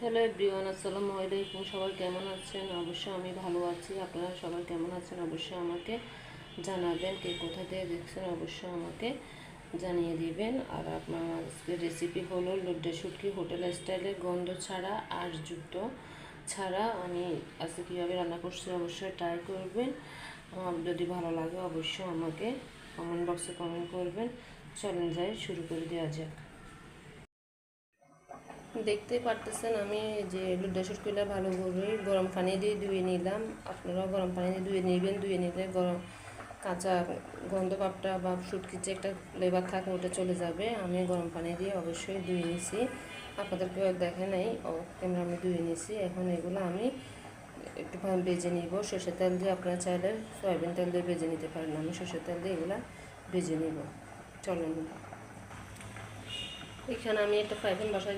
Hello everyone, আসসালামু আলাইকুম। সবাই কেমন আছেন? অবশ্যই আমি ভালো আছি। আপনারা সবাই কেমন আছেন অবশ্যই আমাকে জানাবেন। কে কোথা থেকে দেখছেন অবশ্যই আমাকে জানিয়ে দিবেন। আর আপনার আজকের রেসিপি হলো লুড্ডা শুটকি হোটেল স্টাইলে, গন্ধ ছাড়া আঁশযুক্ত ছাড়া। আমি আজকে কীভাবে রান্না করছি অবশ্যই ট্রাই করবেন। যদি ভালো লাগে অবশ্যই আমাকে কমেন্ট বক্সে কমেন্ট করবেন। চলেন যাই, শুরু করে দেওয়া যাক। দেখতে পারতেছেন আমি যে লুড্ডা শুটকিটা ভালো করে গরম পানি দিয়ে ধুয়ে নিলাম। আপনারাও গরম পানি দিয়ে ধুয়ে নেবেন। ধুয়ে নিলে গরম কাঁচা গন্ধ ভাবটা বা শুটকির যে একটা ফ্লেভার থাকে ওটা চলে যাবে। আমি গরম পানি দিয়ে অবশ্যই ধুয়ে নিছি, আপনাদেরকে দেখে নাই ক্যামেরা আমি ধুয়ে নিছি। এখন এগুলো আমি একটু ভেজে নিব সরষের তেল দিয়ে। আপনারা চাইলে সয়াবিন তেল দিয়ে ভেজে নিতে পারেন। আমি সরষের তেল দিয়ে এগুলো ভেজে নিব। চলেন, এখানে আমি একটা ফ্রাই প্যান বসাই